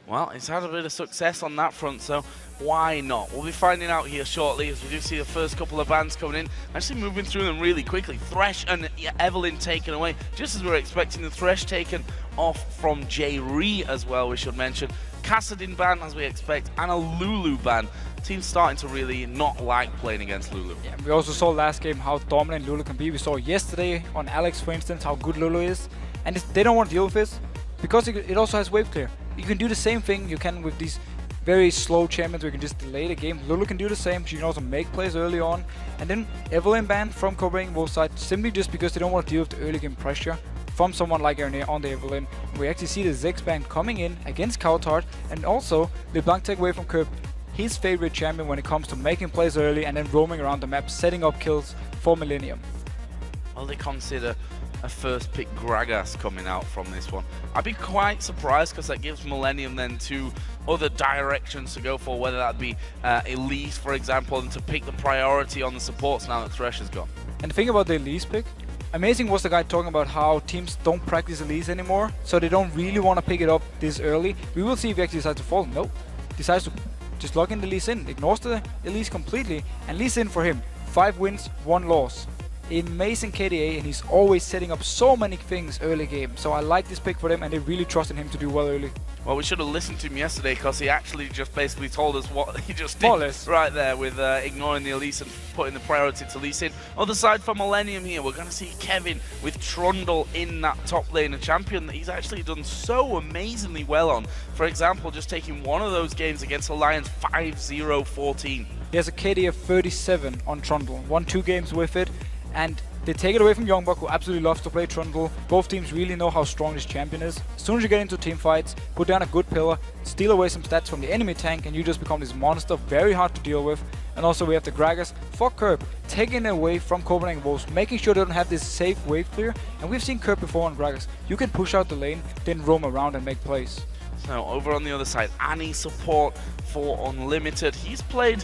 Well, he's had a bit of success on that front, so why not? We'll be finding out here shortly as we do see the first couple of bans coming in. Actually moving through them really quickly. Thresh and Evelynn taken away, just as we were expecting. The Thresh taken off from Jree as well, we should mention. Kassadin ban, as we expect, and a Lulu ban. Team's starting to really not like playing against Lulu. Yeah, we also saw last game how dominant Lulu can be. We saw yesterday on Alex, for instance, how good Lulu is. And they don't want to deal with this because it also has wave clear. You can do the same thing you can with these very slow champions where you can just delay the game. Lulu can do the same. She can also make plays early on. And then Evelynn banned from Copenhagen Wolves side simply just because they don't want to deal with the early game pressure from someone like Araneae on the Evelynn. We actually see the Zex ban coming in against cowTard, and also LeBlanc take away from Kerp, his favorite champion when it comes to making plays early and then roaming around the map, setting up kills for Millenium. Well, they consider a first pick Gragas coming out from this one. I'd be quite surprised because that gives Millenium then two other directions to go for, whether that be Elise, for example, and to pick the priority on the supports now that Thresh has gone. And the thing about the Elise pick, amazing was the guy talking about how teams don't practice Elise anymore, so they don't really want to pick it up this early. We will see if he actually decides to fall. No, decides to just log in the Elise in, ignores the Elise completely, and Elise in for him. 5 wins, 1 loss. Amazing KDA, and he's always setting up so many things early game. So I like this pick for them, and they really trusted him to do well early. Well, we should have listened to him yesterday because he actually just basically told us what he just did right there with ignoring the Elise and putting the priority to Elise in. Other side for Millenium here, we're going to see Kevin with Trundle in that top lane, a champion that he's actually done so amazingly well on. For example, just taking one of those games against Alliance 5-0-14. He has a KD of 37 on Trundle, won 2 games with it, and they take it away from YoungBuck, who absolutely loves to play Trundle. Both teams really know how strong this champion is. As soon as you get into team fights, put down a good pillar, steal away some stats from the enemy tank, and you just become this monster, very hard to deal with. And also we have the Gragas for Kerp, taking it away from Copenhagen Wolves, making sure they don't have this safe wave clear. And we've seen Kerp before on Gragas. You can push out the lane, then roam around and make plays. So over on the other side, Annie support for Unlimited. He's played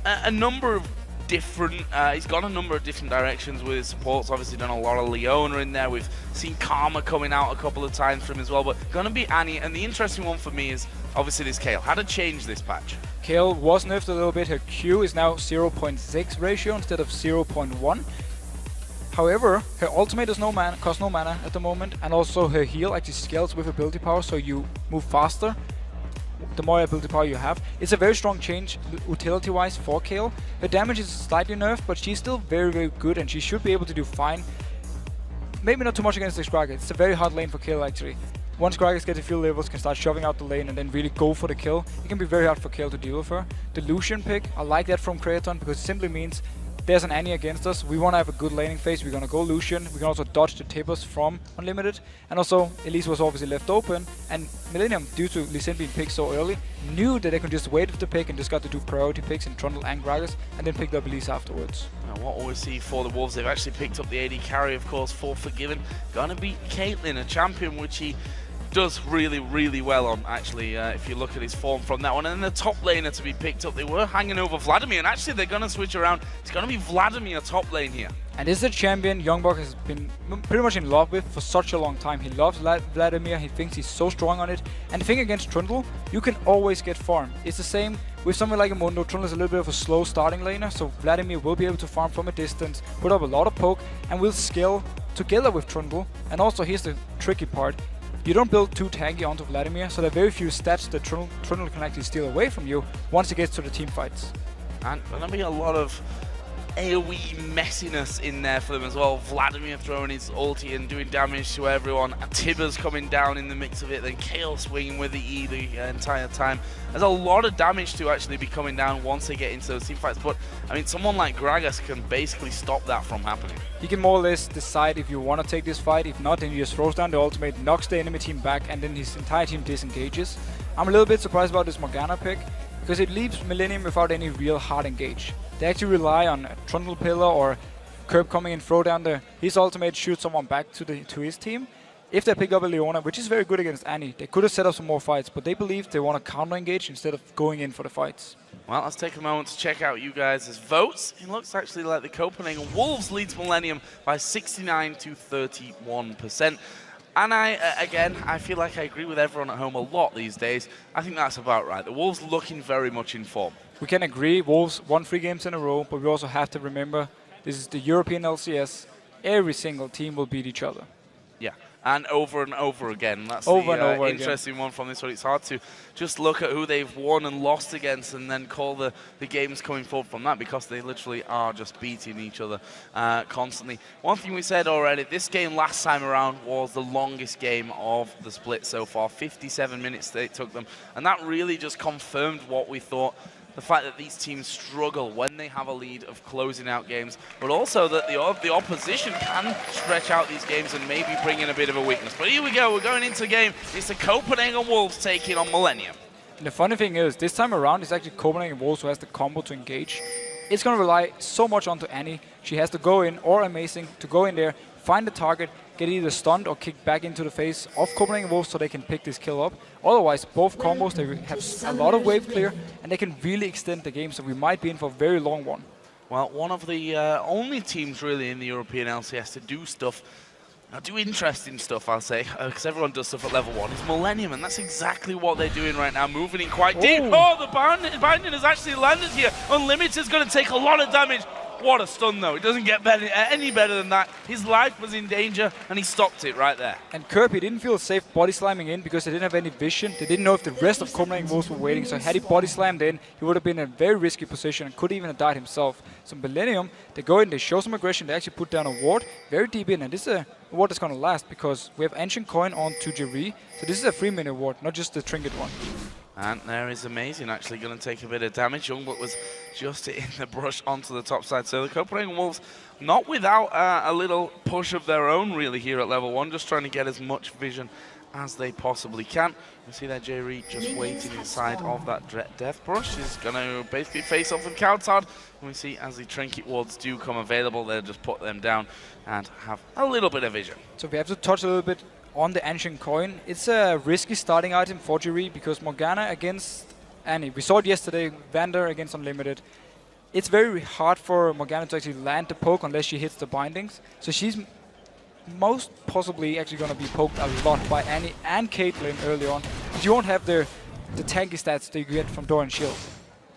a number of different, he's gone a number of different directions with his supports. Obviously done a lot of Leona in there. We've seen Karma coming out a couple of times from him as well, but gonna be Annie. And the interesting one for me is obviously this Kayle. How to change this patch? Kayle was nerfed a little bit. Her Q is now 0.6 ratio instead of 0.1. However, her ultimate does cost no mana at the moment, and also her heal actually scales with ability power, so you move faster the more ability power you have. It's a very strong change utility-wise for Kayle. Her damage is slightly nerfed, but she's still very, very good, and she should be able to do fine. Maybe not too much against this Gragas. It's a very hard lane for Kayle actually. Once Gragas gets a few levels, can start shoving out the lane and then really go for the kill. It can be very hard for Kayle to deal with her. The Lucian pick, I like that from Creaton because it simply means there's an Annie against us. We want to have a good laning phase. We're going to go Lucian. We can also dodge the tippers from Unlimited. And also, Elise was obviously left open. And Millenium, due to Lee Sin being picked so early, knew that they could just wait with the pick and just got to do priority picks in Trundle and Gragas, and then picked up Elise afterwards. Now, what we see for the Wolves, they've actually picked up the AD carry, of course, for Forgiven. Gonna beat Caitlyn, a champion which he does really, really well on, actually, if you look at his form from that one. And then the top laner to be picked up, they were hanging over Vladimir, and actually they're going to switch around. It's going to be Vladimir top lane here. And this is a champion YoungBuck has been pretty much in love with for such a long time. He loves Vladimir, he thinks he's so strong on it. And the thing against Trundle, you can always get farm. It's the same with something like a Mundo. Trundle is a little bit of a slow starting laner, so Vladimir will be able to farm from a distance, put up a lot of poke, and will scale together with Trundle. And also here's the tricky part. You don't build too tanky onto Vladimir, so there are very few stats that Trundle can actually steal away from you once it gets to the team fights. And there's going to be a lot of AoE messiness in there for them as well. Vladimir throwing his ulti and doing damage to everyone. Tibbers coming down in the mix of it. Then Kayle swinging with the E the entire time. There's a lot of damage to actually be coming down once they get into those team fights. But, I mean, someone like Gragas can basically stop that from happening. He can more or less decide if you want to take this fight. If not, then he just throws down the ultimate, knocks the enemy team back, and then his entire team disengages. I'm a little bit surprised about this Morgana pick, because it leaves Millenium without any real hard engage. They actually rely on a Trundle pillar or Kerp coming and throw down his ultimate, shoot someone back to his team. If they pick up a Leona, which is very good against Annie, they could have set up some more fights, but they believe they want to counter engage instead of going in for the fights. Well, let's take a moment to check out you guys' votes. It looks actually like the Copenhagen Wolves leads Millenium by 69 to 31%. And I feel like I agree with everyone at home a lot these days. I think that's about right. The Wolves looking very much in form. We can agree, Wolves won 3 games in a row, but we also have to remember this is the European LCS. Every single team will beat each other. Yeah, and over again. That's over interesting one from this one. It's hard to just look at who they've won and lost against and then call the games coming forward from that, because they literally are just beating each other constantly. One thing we said already, this game last time around was the longest game of the split so far. 57 minutes it took them, and that really just confirmed what we thought. The fact that these teams struggle when they have a lead of closing out games, but also that the opposition can stretch out these games and maybe bring in a bit of a weakness. But here we go, we're going into the game. It's the Copenhagen Wolves taking on Millenium. And the funny thing is, this time around, it's actually Copenhagen Wolves who has the combo to engage. It's going to rely so much onto Annie. She has to go in, or Amazing, to go in there, find the target, get either stunned or kicked back into the face of Copenhagen Wolves so they can pick this kill up. Otherwise, both combos, they have a lot of wave clear, and they can really extend the game, so we might be in for a very long one. Well, one of the only teams really in the European LCS to do stuff, do interesting stuff, I'll say, because everyone does stuff at level 1, is Millenium, and that's exactly what they're doing right now, moving in quite deep. Oh, the binding has actually landed here. Unlimited is going to take a lot of damage. What a stun, though. It doesn't get any better than that. His life was in danger, and he stopped it right there. And Kerp, he didn't feel safe body slamming in because they didn't have any vision. They didn't know if the rest of Copenhagen Wolves were waiting, so had he body slammed in, he would have been in a very risky position and could even have died himself. So Millenium, they go in, they show some aggression, they actually put down a ward very deep in, and this is a ward that's going to last because we have Ancient Coin on to Jree, so this is a 3-minute ward, not just the trinket one. And there is Amazing actually going to take a bit of damage. YoungBuck was just in the brush onto the top side. So the Copenhagen Wolves, not without a little push of their own really here at level 1, just trying to get as much vision as they possibly can. We see that Jree just waiting inside of that death brush. She's going to basically face off with cowTard. And we see as the trinket wards do come available, they'll just put them down and have a little bit of vision. So we have to touch a little bit on the Ancient Coin. It's a risky starting item for Jree because Morgana against Annie. We saw it yesterday, Vander against Unlimited. It's very hard for Morgana to actually land the poke unless she hits the bindings. So she's most possibly actually going to be poked a lot by Annie and Caitlyn early on. But you won't have the tanky stats that you get from Door and Shield.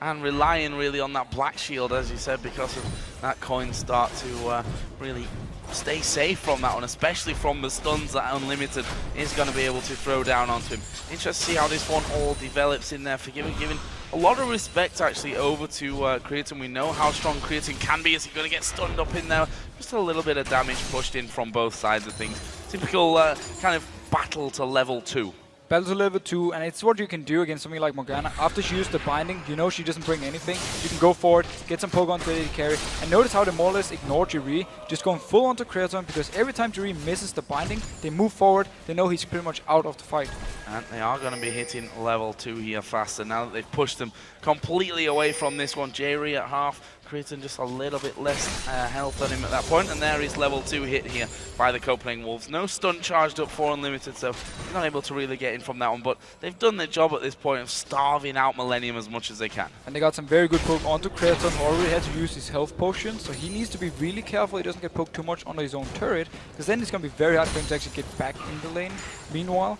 And relying really on that black shield, as you said, because of that coin start to really stay safe from that one, especially from the stuns that Unlimited is going to be able to throw down onto him. Interesting to see how this one all develops in there. Giving a lot of respect actually over to Creaton. We know how strong Creaton can be. Is he going to get stunned up in there? Just a little bit of damage pushed in from both sides of things. Typical kind of battle to level 2. Battle to level 2, and it's what you can do against something like Morgana. After she used the binding, you know she doesn't bring anything. You can go for it, get some poke onto AD carry, and notice how they more or less ignore Jree, just going full onto Creaton, because every time Jree misses the binding, they move forward, they know he's pretty much out of the fight. And they are going to be hitting level 2 here faster now that they've pushed them completely away from this one. Jree at half, Creaton just a little bit less health on him at that point, and there is level 2 hit here by the Copenhagen Wolves. No stun charged up for Unlimited, so he's not able to really get in from that one, but they've done their job at this point of starving out Millenium as much as they can. And they got some very good poke onto Creaton, who already had to use his health potion, so he needs to be really careful he doesn't get poked too much onto his own turret, because then it's going to be very hard for him to actually get back in the lane. Meanwhile,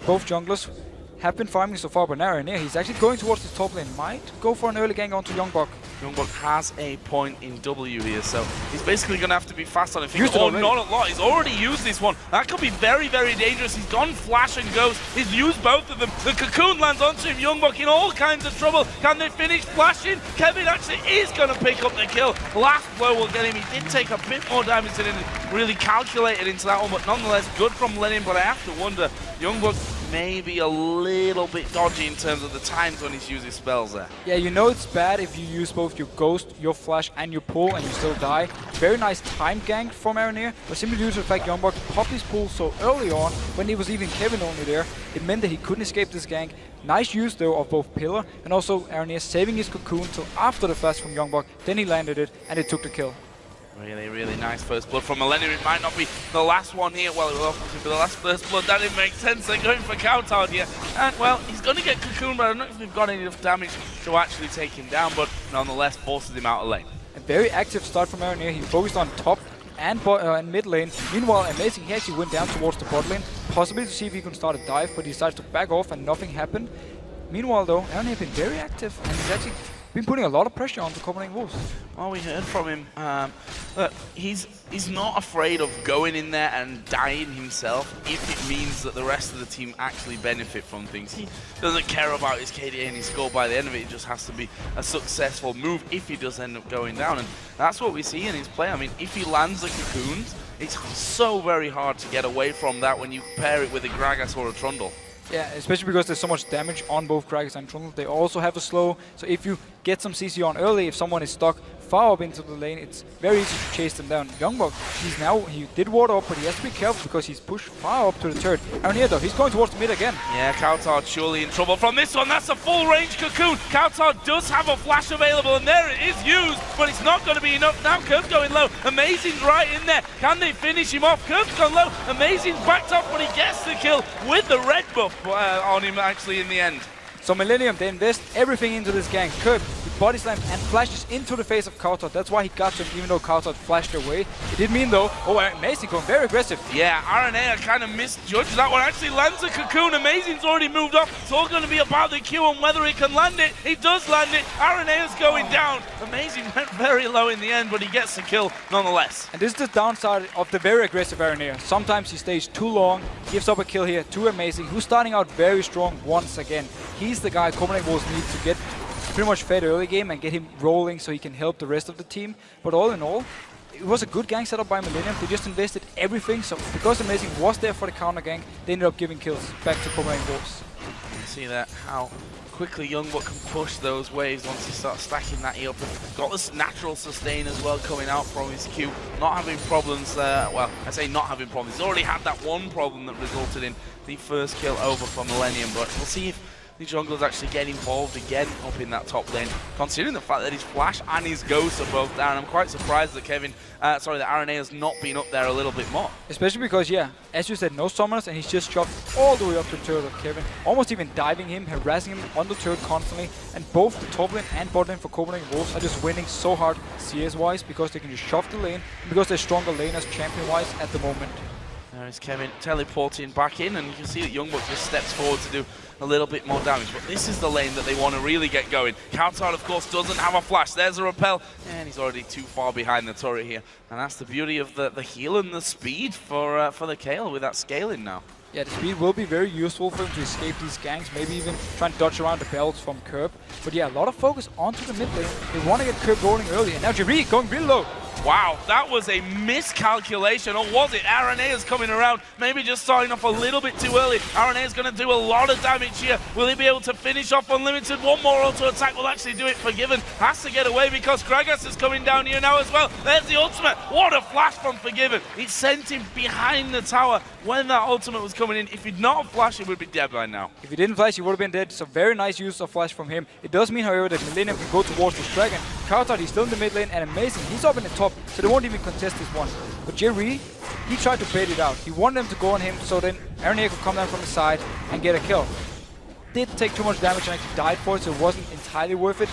both junglers have been farming so far, but Araneae, he's actually going towards the top lane. Might go for an early gank onto YoungBuck. YoungBuck has a point in W here, so he's basically going to have to be fast on it. Oh, not a lot. He's already used this one. That could be very, very dangerous. He's gone flash and ghost. He's used both of them. The cocoon lands onto him. YoungBuck in all kinds of trouble. Can they finish flashing? Kevin actually is going to pick up the kill. Last blow will get him. He did take a bit more damage than really calculated into that one, but nonetheless good from Millennium. But I have to wonder, YoungBuck maybe a little bit dodgy in terms of the times when he's using spells there. Yeah, you know it's bad if you use both your Ghost, your Flash, and your Pull and you still die. Very nice time gank from Araneae, but simply due to the fact YoungBuck popped his Pull so early on, when he was even Kevin only there, it meant that he couldn't escape this gank. Nice use though of both Pillar and also Araneae saving his Cocoon till after the flash from YoungBuck, then he landed it and it took the kill. Really, really nice first blood from Millennium. It might not be the last one here. Well, it will obviously be the last first blood. That didn't make sense. They're going for cowTard here. And, well, he's going to get Cocoon, but I don't know if they've got enough damage to actually take him down, but nonetheless forces him out of lane. A very active start from Araneae. He focused on top and mid lane. Meanwhile, Amazing, he actually went down towards the bot lane. possibly to see if he can start a dive, but he decided to back off and nothing happened. Meanwhile though, Araneae has been very active and he's actually been putting a lot of pressure on the Copenhagen Wolves. Well, we heard from him that he's not afraid of going in there and dying himself if it means that the rest of the team actually benefit from things. He doesn't care about his KDA and his score by the end of it. It just has to be a successful move if he does end up going down. And that's what we see in his play. I mean, if he lands the cocoons, it's so very hard to get away from that when you pair it with a Gragas or a Trundle. Yeah, especially because there's so much damage on both Gragas and Trundle. They also have a slow, so if you get some CC on early, if someone is stuck far up into the lane, it's very easy to chase them down. YoungBuck, he did ward up, but he has to be careful because he's pushed far up to the turret. Araneae though, he's going towards the mid again. Yeah, cowTard surely in trouble from this one. That's a full range cocoon. cowTard does have a flash available, and there it is used, but it's not going to be enough. Now Kerp's going low. Amazing's right in there. Can they finish him off? Kerp's gone low. Amazing's backed off, but he gets the kill with the red buff on him actually in the end. So Millenium, they invest everything into this gang. Kerp, he body slams and flashes into the face of cowTard. That's why he got him, even though cowTard flashed away. It did mean though, Amazing going very aggressive. Yeah, Araneae kind of misjudged that one. Actually lands a cocoon. Amazing's already moved off. It's all going to be about the Q and whether he can land it. He does land it. Araneae's going down. Amazing went very low in the end, but he gets the kill nonetheless. And this is the downside of the very aggressive Araneae. Sometimes he stays too long, gives up a kill here to Amazing, who's starting out very strong once again. He's the guy Copenhagen Wolves need to get pretty much fed early game and get him rolling so he can help the rest of the team. But all in all, it was a good gang setup by Millenium. They just invested everything, so because Amazing was there for the counter gang, they ended up giving kills back to Copenhagen Wolves. You see that, how quickly YoungBuck can push those waves once he starts stacking that E up. Got this natural sustain as well coming out from his Q. Not having problems there. Well, I say not having problems. He's already had that one problem that resulted in the first kill over for Millenium, but we'll see if the junglers actually get involved again up in that top lane. Considering the fact that his flash and his ghost are both down, I'm quite surprised that that Araneae has not been up there a little bit more. Especially because, yeah, as you said, no summoners, and he's just shoved all the way up to the turret of Kevin, almost even diving him, harassing him on the turret constantly, and both the top lane and bot lane for Copenhagen Wolves are just winning so hard CS-wise because they can just shove the lane, and because they're stronger laners champion-wise at the moment. There is Kevin teleporting back in, and you can see that YoungBuck just steps forward to do a little bit more damage. But this is the lane that they want to really get going. cowTard, of course, doesn't have a flash. There's a repel, and he's already too far behind the turret here. And that's the beauty of the heal and the speed for the Kayle with that scaling now. Yeah, the speed will be very useful for him to escape these ganks, maybe even try and dodge around the belts from Kerp. But yeah, a lot of focus onto the mid lane. They want to get Kerp rolling early, and now Jree going real low. Wow, that was a miscalculation, or was it? Araneae is coming around, maybe just starting off a little bit too early. Araneae is going to do a lot of damage here. Will he be able to finish off Unlimited? One more auto attack will actually do it. Forgiven has to get away because Gragas is coming down here now as well. There's the ultimate. What a flash from Forgiven. It sent him behind the tower when that ultimate was coming in. If he'd not flashed, he would be dead by now. If he didn't flash, he would have been dead. So very nice use of flash from him. It does mean, however, that Millenium can go towards this dragon. cowTard, he's still in the mid lane, and Amazing, he's up in the top, so they won't even contest this one. But Jree, he tried to bait it out. He wanted them to go on him, so then Araneae could come down from the side and get a kill. Did take too much damage and actually died for it, so it wasn't entirely worth it.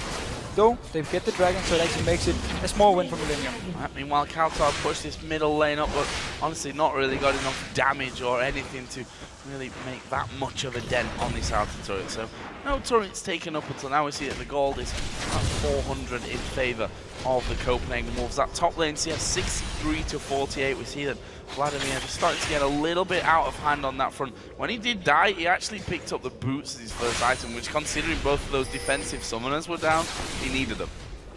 Though, they get the dragon, so it actually makes it a small win for Millenium. Meanwhile, cowTard pushed this middle lane up, but honestly not really got enough damage or anything to really make that much of a dent on this outer turret. So no turrets taken up until now. We see that the gold is at 400 in favour of the Copenhagen Wolves. That top lane CS 63 to 48. We see that Vladimir just starting to get a little bit out of hand on that front. When he did die, he actually picked up the boots as his first item, which, considering both of those defensive summoners were down, he needed them.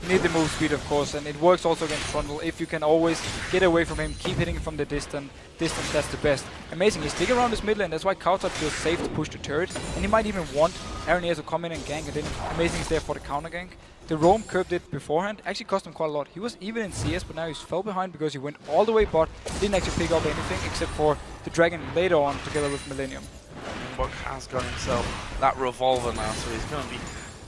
You need the move speed, of course, and it works also against Trundle. If you can always get away from him, keep hitting from the distance, that's the best. Amazing, he's sticking around this mid lane, that's why cowTard feels safe to push the turret, and he might even want Araneae to come in and gank, and then Amazing is there for the counter gank. The roam Kerp did beforehand actually cost him quite a lot. He was even in CS, but now he's fell behind because he went all the way bot, didn't actually pick up anything except for the dragon later on together with Millenium. YoungBuck has got himself that revolver now, so he's going to be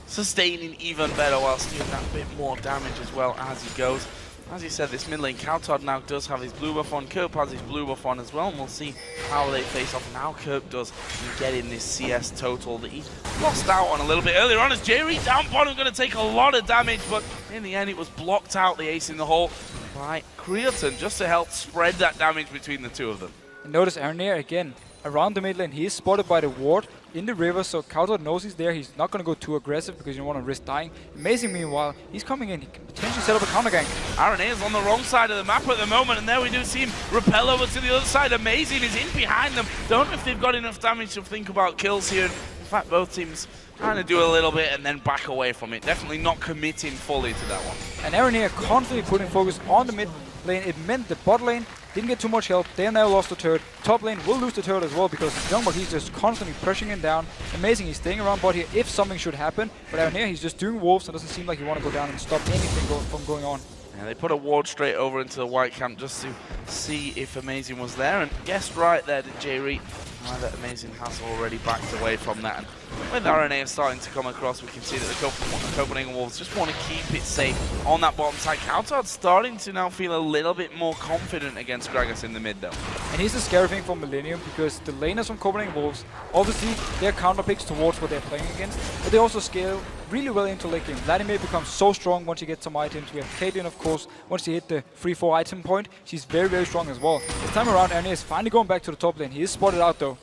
sustaining even better whilst doing that bit more damage as well as he goes. As you said, this mid lane cowTard now does have his blue buff on. Kerp has his blue buff on as well, and we'll see how they face off. Now Kerp does get in this CS total that he lost out on a little bit earlier on, as Jree down bottom going to take a lot of damage, but in the end it was blocked out, the ace in the hole, by Creaton, just to help spread that damage between the two of them. And notice Araneae again. around the mid lane. He is spotted by the ward in the river, so cowTard knows he's there. He's not going to go too aggressive because you don't want to risk dying. Amazing, meanwhile, he's coming in. He can potentially set up a counter gank. Araneae is on the wrong side of the map at the moment, and there we do see him repel over to the other side. Amazing is in behind them. Don't know if they've got enough damage to think about kills here. In fact, both teams kind of do a little bit and then back away from it. Definitely not committing fully to that one. And Araneae constantly putting focus on the mid lane. It meant the bot lane didn't get too much help. They now lost the turret. Top lane will lose the turret as well because YoungBuck, he's just constantly pressuring him down. Amazing, he's staying around bot here if something should happen. But Araneae, he's just doing wolves and doesn't seem like he want to go down and stop anything from going on. And they put a ward straight over into the white camp just to see if Amazing was there. And guessed right there, did Jree. That Amazing has already backed away from that. And with Araneae starting to come across, we can see that the Copenhagen Wolves just want to keep it safe on that bottom side. cowTard's starting to now feel a little bit more confident against Gragas in the mid though. And here's the scary thing for Millenium, because the laners from Copenhagen Wolves, obviously they're counter picks towards what they're playing against, but they also scale really well into late game. Vladimir becomes so strong once you get some items. We have Caitlyn, of course, once you hit the 3-4 item point, she's very, very strong as well. This time around, Araneae is finally going back to the top lane. He is spotted out though.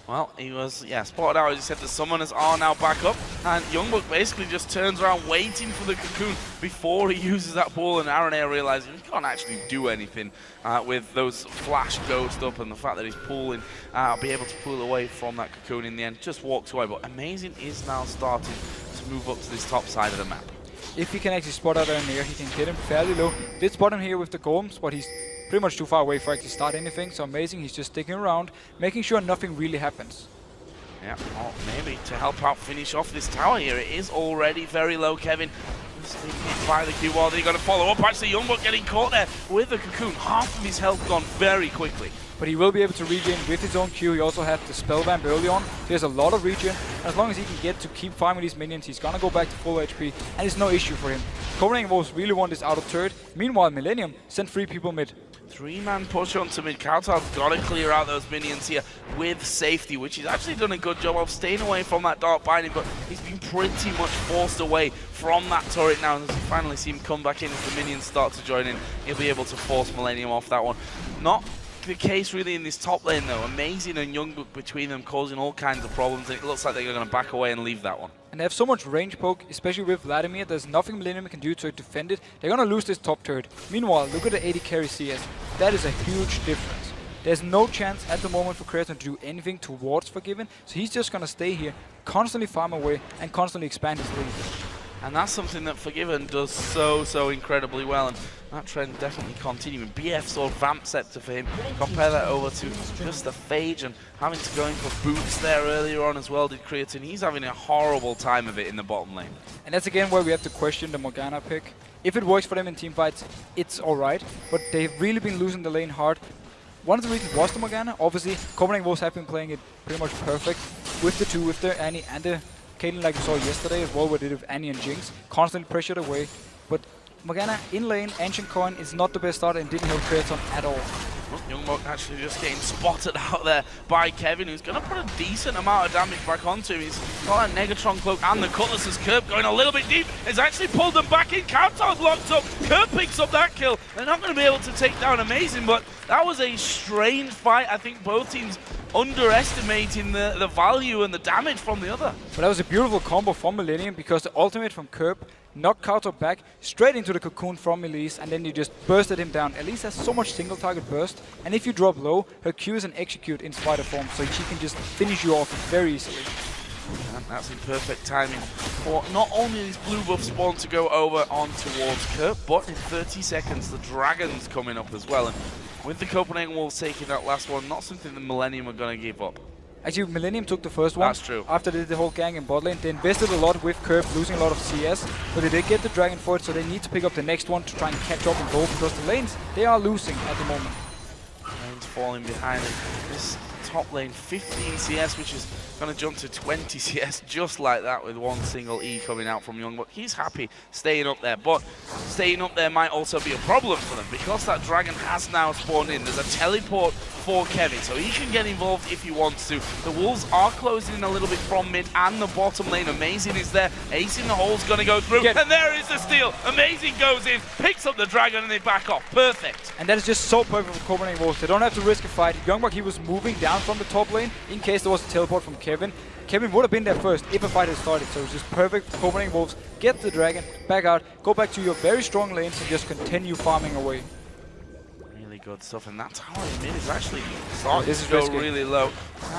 Well, he was, spotted out. As you said, the summoners are now back up. And YoungBuck basically just turns around waiting for the cocoon before he uses that ball. And Araneae realizes he can't actually do anything with those flash ghost up and the fact that he's pulling, be able to pull away from that cocoon in the end. Just walks away. But Amazing is now starting to move up to this top side of the map. If he can actually spot out Araneae, he can hit him fairly low. Did spot him here with the golems, but he's pretty much too far away for actually start anything. So Amazing, he's just sticking around, making sure nothing really happens. Yeah, well, maybe to help out finish off this tower here. It is already very low, Kevin. Just being hit by the Q wall. They're going to follow up. Actually, YoungBuck getting caught there with the cocoon. Half of his health gone very quickly. But he will be able to regen with his own Q. He also had the spell vamp early on. So he has a lot of regen. As long as he can get to keep farming these minions, he's gonna go back to full HP, and it's no issue for him. Copenhagen Wolves really want this out of turret. Meanwhile, Millenium sent 3 people mid. 3-man push onto mid. cowTard's got to clear out those minions here with safety, which he's actually done a good job of staying away from that dark binding, but he's been pretty much forced away from that turret now. As we finally see him come back in, as the minions start to join in, he'll be able to force Millenium off that one. Not the case really in this top lane though. Amazing and YoungBuck between them causing all kinds of problems, and it looks like they're going to back away and leave that one. And they have so much range poke, especially with Vladimir. There's nothing Millenium can do to defend it. They're going to lose this top turret. Meanwhile, look at the 80 carry CS. That is a huge difference. There's no chance at the moment for Creaton to do anything towards Forgiven, so he's just going to stay here, constantly farm away, and constantly expand his lead. And that's something that Forgiven does so incredibly well, and that trend definitely continuing. BF saw Vamp Scepter for him. Compare that over to just the Phage and having to go in for boots there earlier on as well, did Creaton. He's having a horrible time of it in the bottom lane. And that's again where we have to question the Morgana pick. If it works for them in teamfights, it's alright, but they've really been losing the lane hard. One of the reasons was the Morgana. Obviously, Copenhagen Wolves have been playing it pretty much perfect with the 2, with the Annie and the Caitlyn, like we saw yesterday as well, where they did with Annie and Jinx, constantly pressured away. But Morgana in lane, Ancient Coin is not the best start and didn't help Creaton at all. YoungBuck actually just getting spotted out there by Kevin, who's going to put a decent amount of damage back onto him. He's got that Negatron Cloak and the Cutlass as Kerp going a little bit deep. It's actually pulled them back in. cowTard's locked up. Kerp picks up that kill. They're not going to be able to take down Amazing, but that was a strange fight. I think both teams underestimating the value and the damage from the other. But that was a beautiful combo from Millenium, because the ultimate from Kerp knocked cowTard back straight into the cocoon from Elise, and then you just bursted him down. Elise has so much single target burst, and if you drop low, her Q is an execute in spider form, so she can just finish you off very easily. And that's in perfect timing for not only these blue buff spawn to go over on towards Kerp, but in 30 seconds the Dragon's coming up as well. And with the Copenhagen Wolves taking that last one, not something the Millenium are going to give up. Actually, Millenium took the first one. That's true. After they did the whole gang in bot lane, they invested a lot with Kerp, losing a lot of CS, but they did get the Dragon for it, so they need to pick up the next one to try and catch up and go, because the lanes, they are losing at the moment. Lane's falling behind it. This top lane, 15 CS, which is going to jump to 20 CS just like that with one single E coming out from YoungBuck. He's happy staying up there, but staying up there might also be a problem for them, because that Dragon has now spawned in. There's a teleport for Kevin, so he can get involved if he wants to. The Wolves are closing in a little bit from mid and the bottom lane. Amazing is there. Ace in the hole's going to go through, and there is the steal. Amazing goes in, picks up the Dragon, and they back off. Perfect. And that is just so perfect for Copenhagen Wolves. They don't have to risk a fight. YoungBuck, he was moving down down from the top lane in case there was a teleport from Kevin. Kevin would have been there first if a fight had started, so it's just perfect for Copenhagen Wolves. Get the dragon, back out, go back to your very strong lanes and just continue farming away. Really good stuff, and that tower in mid is actually starting This to is go risky. really low.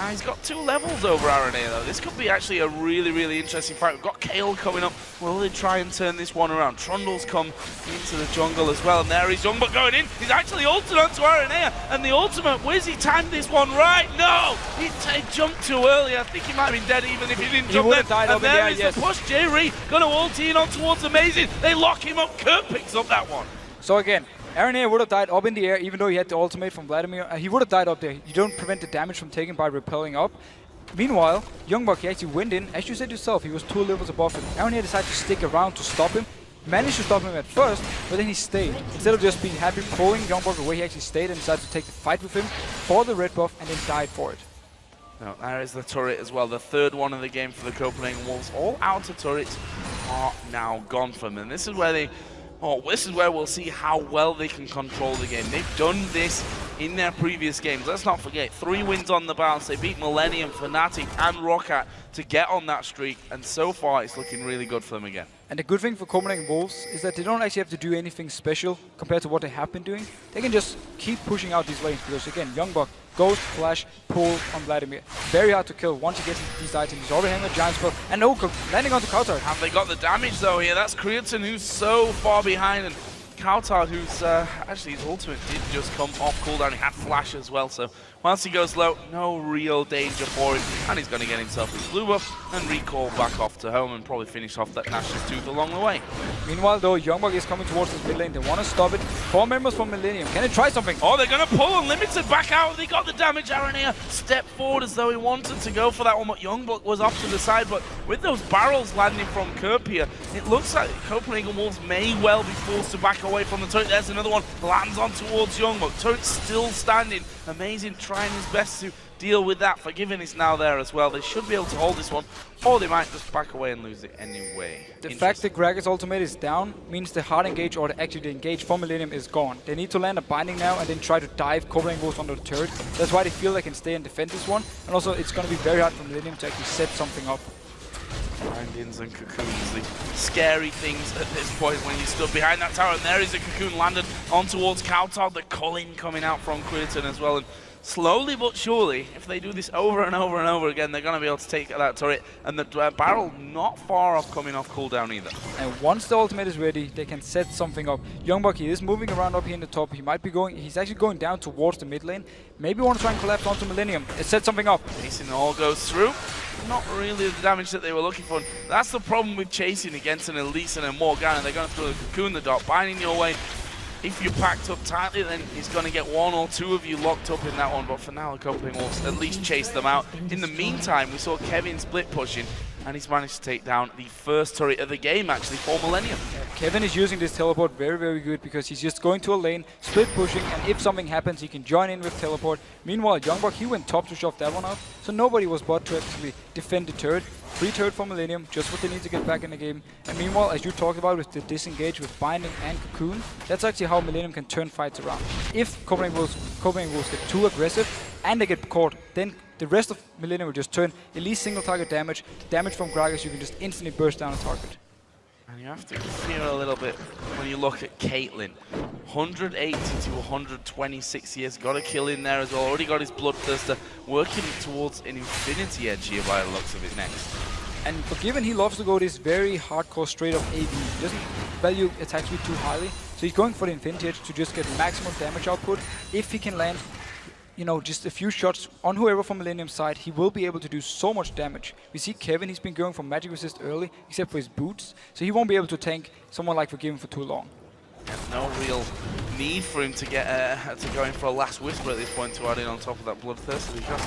He's got 2 levels over Araneae though. This could be actually a really, really interesting fight. We've got Kayle coming up. Will they try and turn this one around? Trundle's come into the jungle as well, and there is YoungBuck going in. He's actually ulted onto Araneae, and the ultimate, where's he timed this one right? No! He jumped too early. I think he might have been dead even if he didn't jump then. Died And there there, is yes. the push. Jree gonna ult in on towards Amazing. They lock him up. Kerp picks up that one. So again, Araneae would have died up in the air even though he had the ultimate from Vladimir. He would have died up there. You don't prevent the damage from taken by repelling up. Meanwhile, YoungBuck, he actually went in. As you said yourself, he was 2 levels above him. Araneae decided to stick around to stop him. Managed to stop him at first, but then he stayed. Instead of just being happy pulling YoungBuck away, he actually stayed and decided to take the fight with him for the red buff and then died for it. Now, there is the turret as well, the 3rd one of the game for the Copenhagen Wolves. All outer turrets are now gone from them. This is where this is where we'll see how well they can control the game. They've done this in their previous games. Let's not forget, 3 wins on the bounce. They beat Millenium, Fnatic, and Roccat to get on that streak, and so far it's looking really good for them again. And the good thing for Copenhagen Wolves is that they don't actually have to do anything special compared to what they have been doing. They can just keep pushing out these lanes because again, YoungBuck, Ghost, Flash, pull on Vladimir. Very hard to kill once he gets these items. He's already having a giant spell and no, landing onto cowTard. Have they got the damage though here? That's Creaton who's so far behind, and cowTard who's actually his ultimate did just come off cooldown. He had flash as well, so once he goes low, no real danger for him, and he's going to get himself his blue buff and recall back off to home and probably finish off that Nash's tooth along the way. Meanwhile though, YoungBuck is coming towards this mid lane. They want to stop it. 4 members from Millenium. Can they try something? Oh, they're going to pull Unlimited back out. They got the damage. Araneae step forward as though he wanted to go for that one, but YoungBuck was off to the side. But with those barrels landing from Kerp here, it looks like Copenhagen Wolves may well be forced to back away from the turret. There's another one. Lands on towards YoungBuck. Turret still standing. Amazing, trying his best to deal with that. Forgiving is now there as well. They should be able to hold this one, or they might just back away and lose it anyway. The fact that Gragas' ultimate is down means the hard engage, or actually the engage for Millenium, is gone. They need to land a binding now and then try to dive Copenhagen Wolves under the turret. That's why they feel they can stay and defend this one. And also, it's going to be very hard for Millenium to actually set something up. Bindings and cocoons, the scary things at this point when you stood behind that tower, and there is a cocoon landed on towards cowTard. The culling coming out from Creaton as well, and slowly but surely, if they do this over and over and over again, they're going to be able to take that turret, and the barrel not far off coming off cooldown either. And once the ultimate is ready, they can set something up. YoungBuck, he is moving around up here in the top. He might be going, he's actually going down towards the mid lane. Maybe want to try and collapse onto Millenium. Set something up. Chasing all goes through. Not really the damage that they were looking for. That's the problem with chasing against an Elise and a Morgana. They're going to throw the cocoon the dot, binding your way. If you're packed up tightly, then he's going to get 1 or 2 of you locked up in that one. But for now, the Copenhagen Wolves at least chase them out. In the meantime, we saw Kevin split pushing, and he's managed to take down the first turret of the game, actually, for Millenium. Kevin is using this teleport very, very good because he's just going to a lane, split pushing, and if something happens, he can join in with teleport. Meanwhile, YoungBuck, he went top to shove that one out, so nobody was bot to actually defend the turret. Free turret for Millenium, just what they need to get back in the game. And meanwhile, as you talked about with the disengage with binding and cocoon, that's actually how Millenium can turn fights around. If Copenhagen Wolves get too aggressive and they get caught, then the rest of Millenium will just turn Elise single target damage. Damage from Gragas, you can just instantly burst down a target. And you have to fear a little bit when you look at Caitlyn. 180 to 126 years, got a kill in there as well. Already got his Bloodthirster, working towards an infinity edge here by the looks of it next. And Forgiven, he loves to go this very hardcore straight up AD. He doesn't value attack speed too highly, so he's going for the infinity edge to just get maximum damage output. If he can land, you know, just a few shots on whoever from Millenium's side, he will be able to do so much damage. We see Kevin, he's been going for magic resist early, except for his boots, so he won't be able to tank someone like Forgiven for too long. There's no real need for him to get to go in for a last whisper at this point to add in on top of that Bloodthirster, because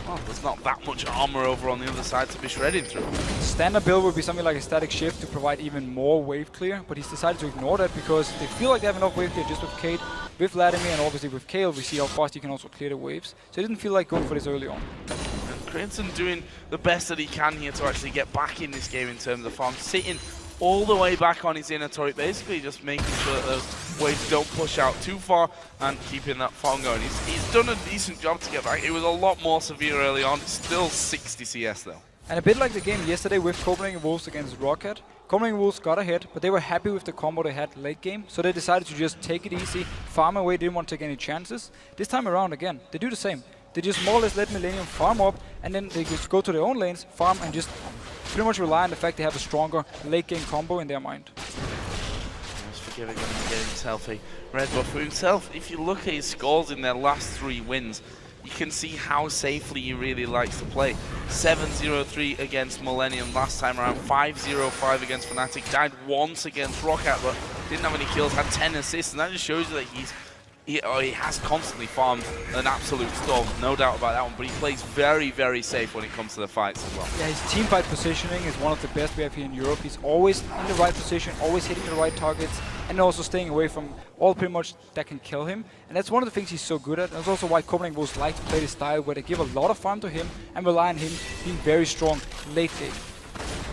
well, there's not that much armor over on the other side to be shredding through. Standard build would be something like a static shift to provide even more wave clear, but he's decided to ignore that because they feel like they have enough wave clear just with Kate, with Vladimir, and obviously with Kayle. We see how fast he can also clear the waves, so he didn't feel like going for this early on. And Creaton doing the best that he can here to actually get back in this game in terms of farm, sitting all the way back on his inner turret, basically just making sure that those waves don't push out too far and keeping that farm going. He's done a decent job to get back. It was a lot more severe early on. Still 60 CS though. And a bit like the game yesterday with Copenhagen Wolves against Rocket. Copenhagen Wolves got ahead, but they were happy with the combo they had late game, so they decided to just take it easy, farm away, didn't want to take any chances. This time around again, they do the same. They just more or less let Millenium farm up, and then they just go to their own lanes, farm, and just pretty much rely on the fact they have a stronger late game combo in their mind. Just forgiving him and getting himself a red buff for himself. If you look at his scores in their last 3 wins, you can see how safely he really likes to play. 7-0-3 against Millenium last time around, 5-0-5 against Fnatic, died once against Rocket, but didn't have any kills, had 10 assists, and that just shows you that he has constantly farmed an absolute storm, no doubt about that one, but he plays very, very safe when it comes to the fights as well. Yeah, his teamfight positioning is one of the best we have here in Europe. He's always in the right position, always hitting the right targets, and also staying away from all pretty much that can kill him. And that's one of the things he's so good at. That's also why Copenhagen Wolves like to play this style, where they give a lot of farm to him and rely on him being very strong late game.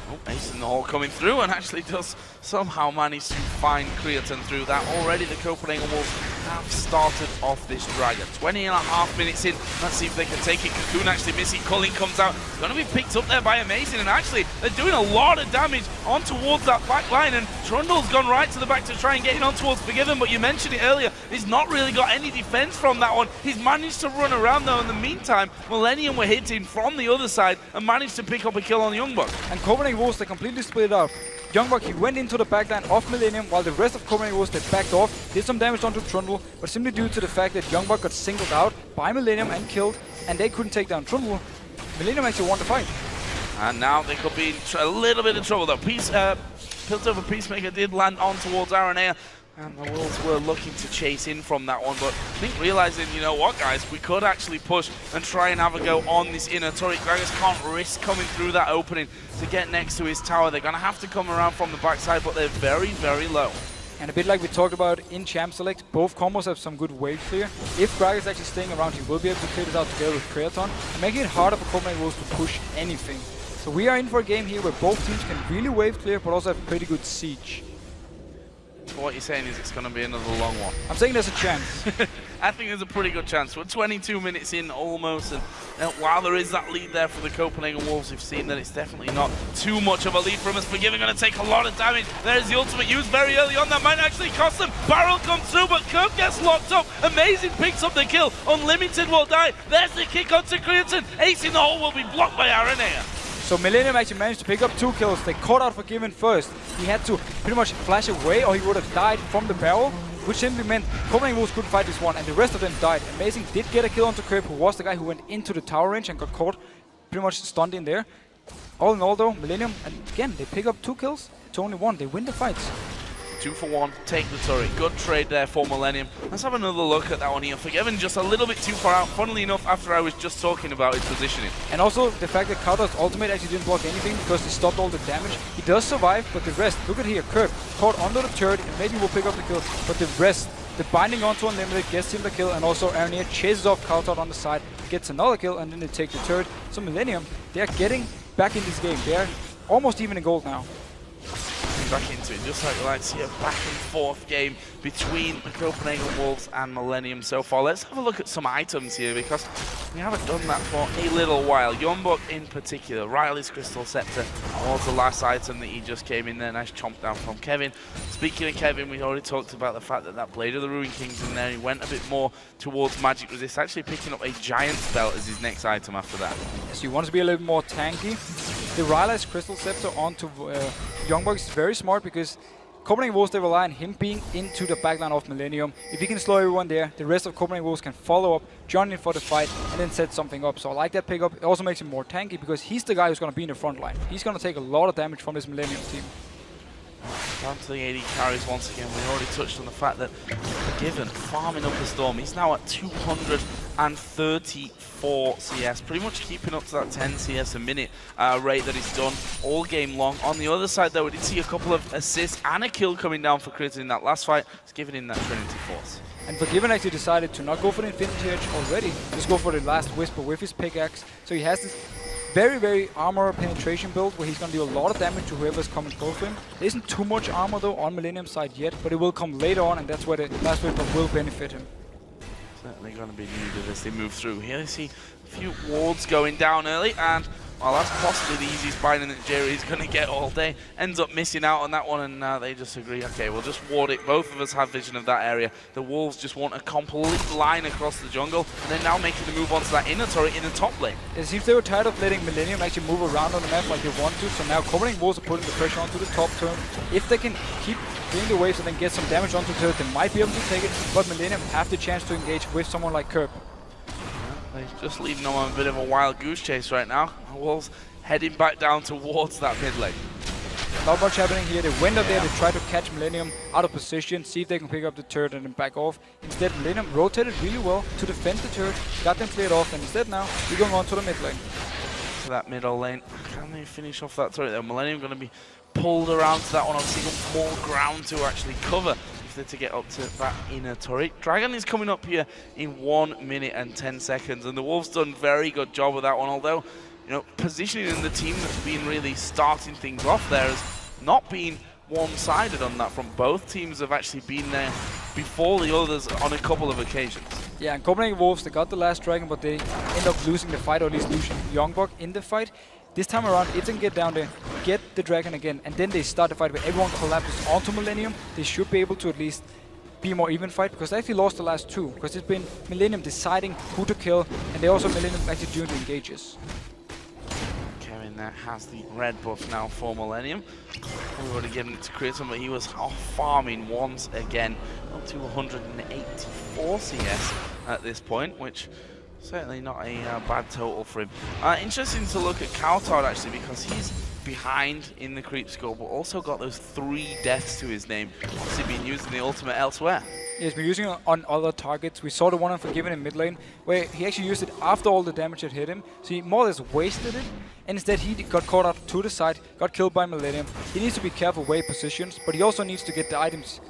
Oh, Ace in the hole coming through, and actually does somehow manage to find Creaton through that. Already the Copenhagen Wolves have started off this Dragon. 20.5 minutes in. Let's see if they can take it. Cocoon actually missing. Culling comes out. Going to be picked up there by Amazing, and actually they're doing a lot of damage on towards that back line, and Trundle's gone right to the back to try and get in on towards Forgiven, but you mentioned it earlier, he's not really got any defense from that one. He's managed to run around though. In the meantime, Millenium were hitting from the other side and managed to pick up a kill on YoungBuck. And Copenhagen Wolves, they completely split up. YoungBuck, he went into the backline of Millenium, while the rest of Copenhagen Wolves, they backed off, did some damage onto Trundle, but simply due to the fact that YoungBuck got singled out by Millenium and killed, and they couldn't take down Trundle, Millenium actually won the fight. And now they could be in a little bit of trouble though. Piltover Peacemaker did land on towards Araneae, and the Wolves were looking to chase in from that one, but I think realizing, you know what guys, we could actually push and try and have a go on this inner turret. Gragas can't risk coming through that opening to get next to his tower. They're going to have to come around from the backside, but they're very, very low. And a bit like we talked about in Champ Select, both combos have some good wave clear. If Gragas is actually staying around, he will be able to clear this out together with Creaton, and making it harder for Copenhagen Wolves to push anything. So we are in for a game here where both teams can really wave clear, but also have pretty good siege. So what you're saying is it's going to be another long one. I'm saying there's a chance. I think there's a pretty good chance. We're 22 minutes in almost, and while there is that lead there for the Copenhagen Wolves, we've seen that it's definitely not too much of a lead from us. Forgiven going to take a lot of damage. There's the ultimate used very early on. That might actually cost them. Barrel comes through, but Kerp gets locked up. Amazing picks up the kill. Unlimited will die. There's the kick onto Creaton. Ace in the hole will be blocked by Araneae. So Millenium actually managed to pick up 2 kills. They caught out Forgiven first. He had to pretty much flash away, or he would have died from the barrel, which simply meant Copenhagen Wolves couldn't fight this one, and the rest of them died. Amazing did get a kill onto Kerp, who was the guy who went into the tower range and got caught pretty much stunned in there. All in all though, Millenium, and again, they pick up 2 kills to only 1. They win the fights. 2 for 1, take the turret. Good trade there for Millenium. Let's have another look at that one here. Forgiven just a little bit too far out, funnily enough, after I was just talking about his positioning. And also the fact that cowTard's ultimate actually didn't block anything because he stopped all the damage. He does survive, but the rest, look at here, Kerp caught under the turret and maybe will pick up the kill, but the rest, the binding onto Unlimited gets him the kill, and also Araneae chases off cowTard on the side, gets another kill, and then they take the turret. So Millenium, they are getting back in this game. They are almost even in gold now. Back into it, just like we like to see a back and forth game between the Copenhagen Wolves and Millenium so far. Let's have a look at some items here, because we haven't done that for a little while. YoungBuck in particular, Riley's Crystal Scepter was the last item that he just came in there. Nice chomp down from Kevin. Speaking of Kevin, we already talked about the fact that that Blade of the Ruin King's in there. He went a bit more towards Magic Resist, actually picking up a Giant's Belt as his next item after that. So you want to be a little bit more tanky. The Riley's Crystal Scepter onto YoungBuck is very smart, because Copenhagen Wolves, they rely on him being into the backline of Millenium. If he can slow everyone there, the rest of Copenhagen Wolves can follow up, join in for the fight, and then set something up. So I like that pickup. It also makes him more tanky, because he's the guy who's going to be in the front line. He's going to take a lot of damage from this Millenium team. Down to the AD carries once again. We already touched on the fact that Forgiven farming up the Storm. He's now at 234 CS, pretty much keeping up to that 10 CS a minute rate that he's done all game long. On the other side though, we did see a couple of assists and a kill coming down for Creaton in that last fight. It's giving him that Trinity Force. And Forgiven actually decided to not go for the Infinity Edge already, just go for the last Whisper with his pickaxe. So he has this very, very armor penetration build where he's going to do a lot of damage to whoever's coming close to him. There isn't too much armor though on Millenium's side yet, but it will come later on, and that's where the last wave will benefit him. Certainly going to be needed as they move through here. You see a few wards going down early, and well, that's possibly the easiest binding that Jree is going to get all day. Ends up missing out on that one, and they just agree, okay, we'll just ward it. Both of us have vision of that area. The Wolves just want a complete line across the jungle, and they're now making the move onto that inner turret in the top lane. It seems they were tired of letting Millenium actually move around on the map like they want to, so now Copenhagen Wolves are putting the pressure onto the top turn. If they can keep doing the waves and then get some damage onto the turret, they might be able to take it, but Millenium have the chance to engage with someone like Kerp. They're just leaving them on a bit of a wild goose chase right now. The Wolves heading back down towards that mid lane. Not much happening here. They went up there to try to catch Millenium out of position, see if they can pick up the turret and then back off. Instead, Millenium rotated really well to defend the turret, got them cleared off, and instead now we're going on to the mid lane. To that middle lane. Can they finish off that turret there? Millenium going to be pulled around to that one. Obviously got more ground to actually cover if they're to get up to that inner turret. Dragon is coming up here in 1 minute and 10 seconds, and the Wolves done very good job with that one, although you know, positioning in the team that's been really starting things off there has not been one-sided on that front. Both teams have actually been there before the others on a couple of occasions. Yeah, and Copenhagen Wolves, they got the last dragon, but they end up losing the fight, or at least Lucian YoungBuck in the fight. This time around, if they can get down there, get the dragon again, and then they start the fight where everyone collapses onto Millenium, they should be able to at least be a more even fight, because they actually lost the last two, because it's been Millenium deciding who to kill, and they also Millenium actually doing the engages. That has the red buff now for Millenium. We've already given it to Creaton, but he was off farming once again. Up to 184 CS at this point, which certainly not a bad total for him. Interesting to look at cowTard actually, because he's behind in the creep score, but also got those 3 deaths to his name. Obviously been using the ultimate elsewhere. He's been using it on other targets. We saw the one Unforgiven in mid lane, where he actually used it after all the damage had hit him. So he more or less wasted it, and instead he got caught out to the side, got killed by Millenium. He needs to be careful where he positions, but he also needs to get the items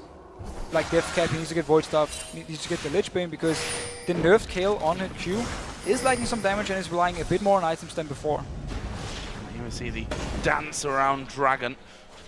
like Death Cap, he needs to get Void Staff, he needs to get the Lich Bane, because the nerfed Kayle on her Q is liking some damage and is relying a bit more on items than before. Here we see the dance around Dragon.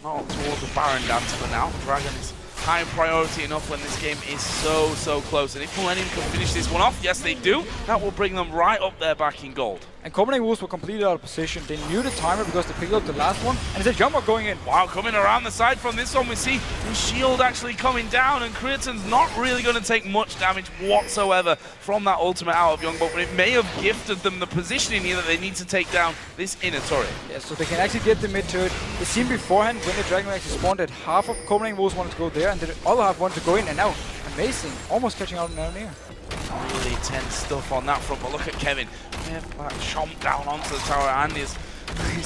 Not towards the Baron dance for now. Dragon is high priority enough when this game is so close. And if Millenium can finish this one off, yes they do, that will bring them right up there back in gold. And Copenhagen Wolves were completely out of position. They knew the timer because they picked up the last one, and it's a jumper going in. Wow, coming around the side from this one, we see the shield actually coming down, and Creaton's not really going to take much damage whatsoever from that ultimate out of YoungBuck, but it may have gifted them the positioning here that they need to take down this inner turret. Yeah, so they can actually get the mid turret. It seemed beforehand when the Dragon actually spawned that half of Copenhagen Wolves wanted to go there, and the other half wanted to go in, and now, amazing, almost catching out an Araneae. Really tense stuff on that front, but look at Kevin. We have that chomp down onto the tower, and his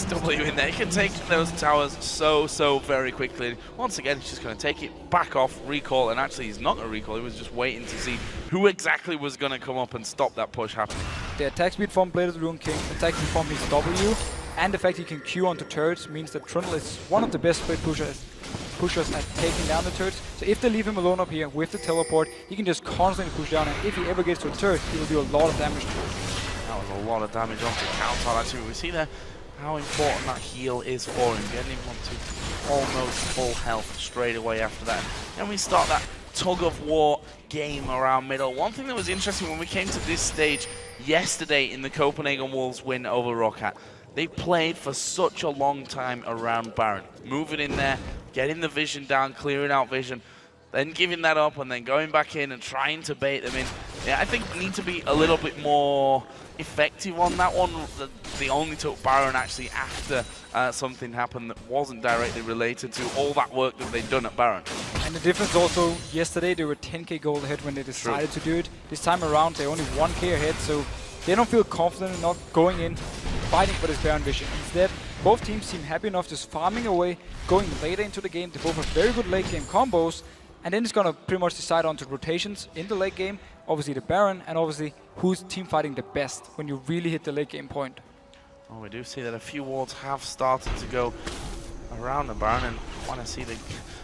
W in there. He can take those towers so very quickly. Once again, he's just going to take it back off, recall, and actually he's not going to recall. He was just waiting to see who exactly was going to come up and stop that push happening. The attack speed from Blade of the Rune King, attack speed from his W, and the fact he can Q onto turrets means that Trundle is one of the best split pushers at taking down the turrets. So if they leave him alone up here with the teleport, he can just constantly push down, and if he ever gets to a turret, he will do a lot of damage to it. That was a lot of damage onto cowTard. Actually, we see there how important that heal is for him, getting him onto almost full health straight away after that. And we start that tug of war game around middle. One thing that was interesting when we came to this stage yesterday in the Copenhagen Wolves win over Roccat, they played for such a long time around Baron, moving in there, getting the vision down, clearing out vision, then giving that up and then going back in and trying to bait them in. Yeah, I think need to be a little bit more effective on that one. They only took Baron actually after something happened that wasn't directly related to all that work that they'd done at Baron. And the difference also, yesterday they were 10k gold ahead when they decided to do it. This time around they're only 1k ahead, so they don't feel confident enough going in, fighting for this Baron vision. Instead, both teams seem happy enough just farming away, going later into the game. They both have very good late game combos, and then it's going to pretty much decide on to rotations in the late game. Obviously the Baron, and obviously who's team fighting the best when you really hit the late game point. Well, we do see that a few wards have started to go around the Baron, and I want to see the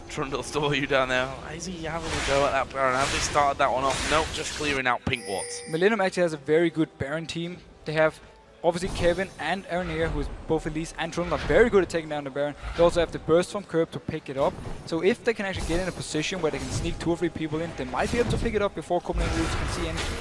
Trundle's W down there. Is he having a go at that Baron? Have they started that one off? Nope, just clearing out pink wards. Millenium actually has a very good Baron team. They have obviously Kevin and Araneae, who is both Elise and Trundle, are very good at taking down the Baron. They also have the burst from Kerp to pick it up. So if they can actually get in a position where they can sneak 2 or 3 people in, they might be able to pick it up before Copenhagen Wolves can see anything.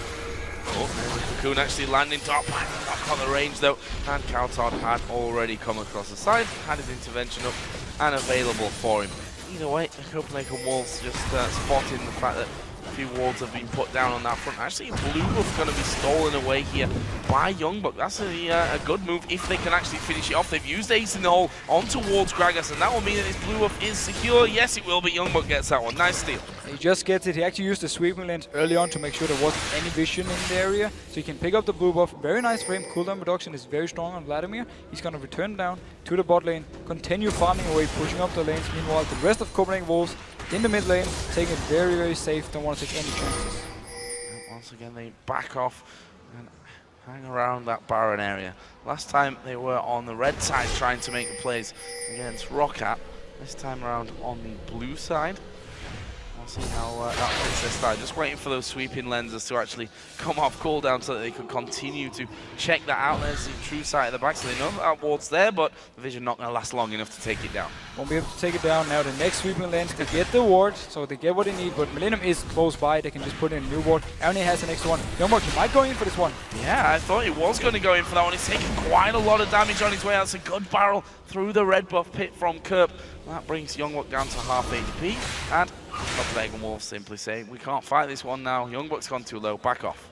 Oh, the Cocoon actually landing top, back on the range though, and cowTard had already come across the side, had his intervention up and available for him. Either way, the Copenhagen Wolves just spotting the fact that a few wards have been put down on that front. Actually, blue buff going to be stolen away here by YoungBuck. That's a good move if they can actually finish it off. They've used Ace in the hole on towards Gragas, and that will mean that this blue buff is secure. Yes, it will, but YoungBuck gets that one. Nice steal. He just gets it. He actually used the sweeping lens early on to make sure there wasn't any vision in the area, so he can pick up the blue buff. Very nice for him. Cooldown reduction is very strong on Vladimir. He's going to return down to the bot lane, continue farming away, pushing up the lanes. Meanwhile, the rest of Copenhagen Wolves in the mid lane, taking it very, very safe. Don't want to take any chances. And once again, they back off and hang around that Baron area. Last time they were on the red side trying to make the plays against Roccat. This time around on the blue side. We'll see how that plays this time. Just waiting for those sweeping lenses to actually come off cooldown so that they could continue to check that out. There's the true sight at the back, so they know that ward's there, but the vision not going to last long enough to take it down. Won't be able to take it down. Now the next sweeping lens, they get the ward, so they get what they need, but Millenium is close by. They can just put in a new ward. Araneae has the next one. YoungBuck, he might go in for this one. Yeah, I thought he was going to go in for that one. He's taking quite a lot of damage on his way out. It's a good barrel through the red buff pit from Kerp. That brings YoungBuck down to half HP, and Copenhagen Wolves simply saying, we can't fight this one now. YoungBuck's gone too low, back off.